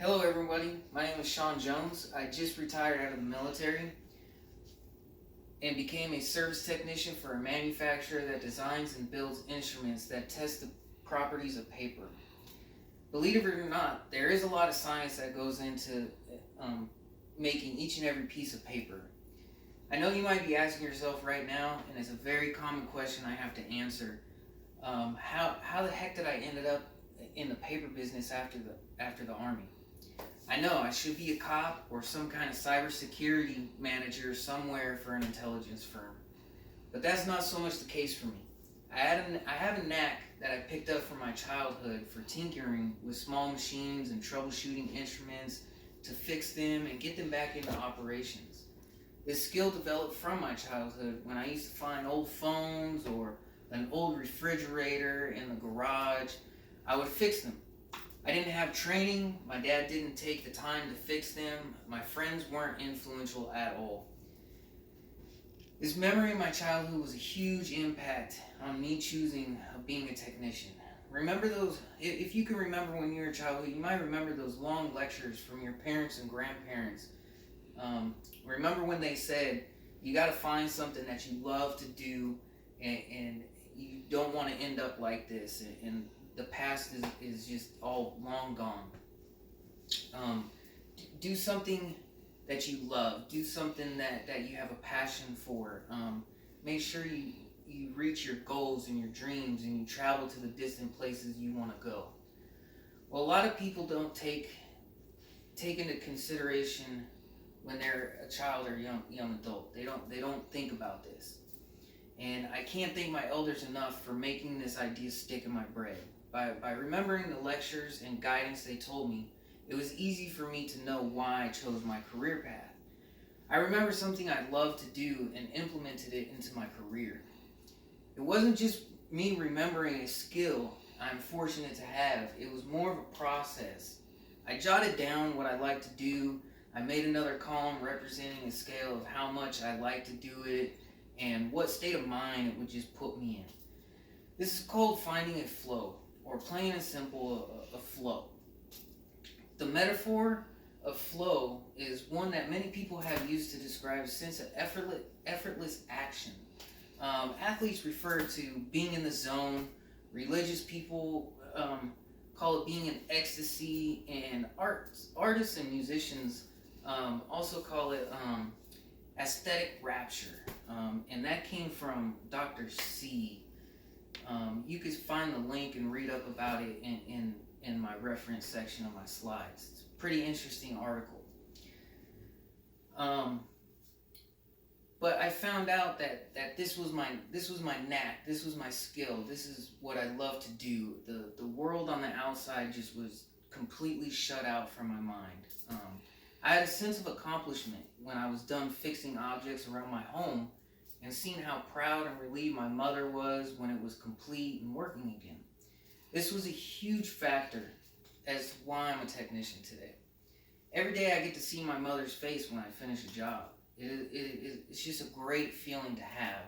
Hello everybody, my name is Sean Jones. I just retired out of the military and became a service technician for a manufacturer that designs and builds instruments that test the properties of paper. Believe it or not, there is a lot of science that goes into making each and every piece of paper. I know you might be asking yourself right now, and it's a very common question I have to answer, how the heck did I end up in the paper business after the Army? I know I should be a cop or some kind of cybersecurity manager somewhere for an intelligence firm, but that's not so much the case for me. I have a knack that I picked up from my childhood for tinkering with small machines and troubleshooting instruments to fix them and get them back into operations. This skill developed from my childhood when I used to find old phones or an old refrigerator in the garage. I would fix them. I didn't have training, my dad didn't take the time to fix them, my friends weren't influential at all. This memory of my childhood was a huge impact on me choosing being a technician. Remember those, if you can remember when you were a child, you might remember those long lectures from your parents and grandparents. Remember when they said, you gotta find something that you love to do and you don't want to end up like this. And the past is just all long gone. Do something that you love. Do something that you have a passion for. Make sure you reach your goals and your dreams and you travel to the distant places you want to go. Well, a lot of people don't take into consideration when they're a child or young adult. They don't think about this. And I can't thank my elders enough for making this idea stick in my brain. By remembering the lectures and guidance they told me, it was easy for me to know why I chose my career path. I remember something I loved to do and implemented it into my career. It wasn't just me remembering a skill I'm fortunate to have, it was more of a process. I jotted down what I like to do, I made another column representing a scale of how much I like to do it and what state of mind it would just put me in. This is called finding a flow, or plain and simple, a flow. The metaphor of flow is one that many people have used to describe a sense of effortless action. Athletes refer to being in the zone. Religious people call it being in ecstasy, and artists and musicians also call it aesthetic rapture. And that came from Dr. C. You can find the link and read up about it in my reference section of my slides. It's a pretty interesting article. But I found out that this was my knack, this was my skill, this is what I love to do. The world on the outside just was completely shut out from my mind. I had a sense of accomplishment when I was done fixing objects around my home and seeing how proud and relieved my mother was when it was complete and working again. This was a huge factor as to why I'm a technician today. Every day I get to see my mother's face when I finish a job. It's just a great feeling to have.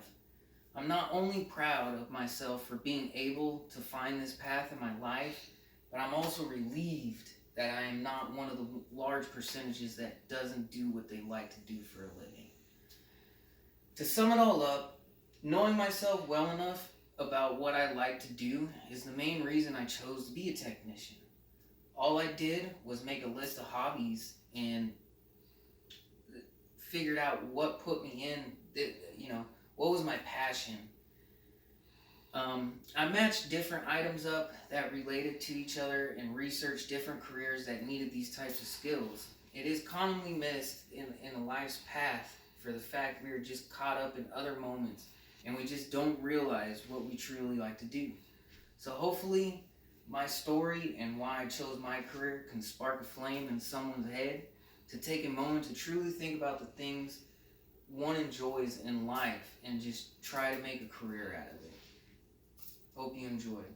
I'm not only proud of myself for being able to find this path in my life, but I'm also relieved that I am not one of the large percentages that doesn't do what they like to do for a living. To sum it all up, knowing myself well enough about what I like to do is the main reason I chose to be a technician. All I did was make a list of hobbies and figured out what put me in, what was my passion. I matched different items up that related to each other and researched different careers that needed these types of skills. It is commonly missed in a life's path for the fact we are just caught up in other moments and we just don't realize what we truly like to do. So hopefully my story and why I chose my career can spark a flame in someone's head to take a moment to truly think about the things one enjoys in life and just try to make a career out of it. Hope you enjoyed.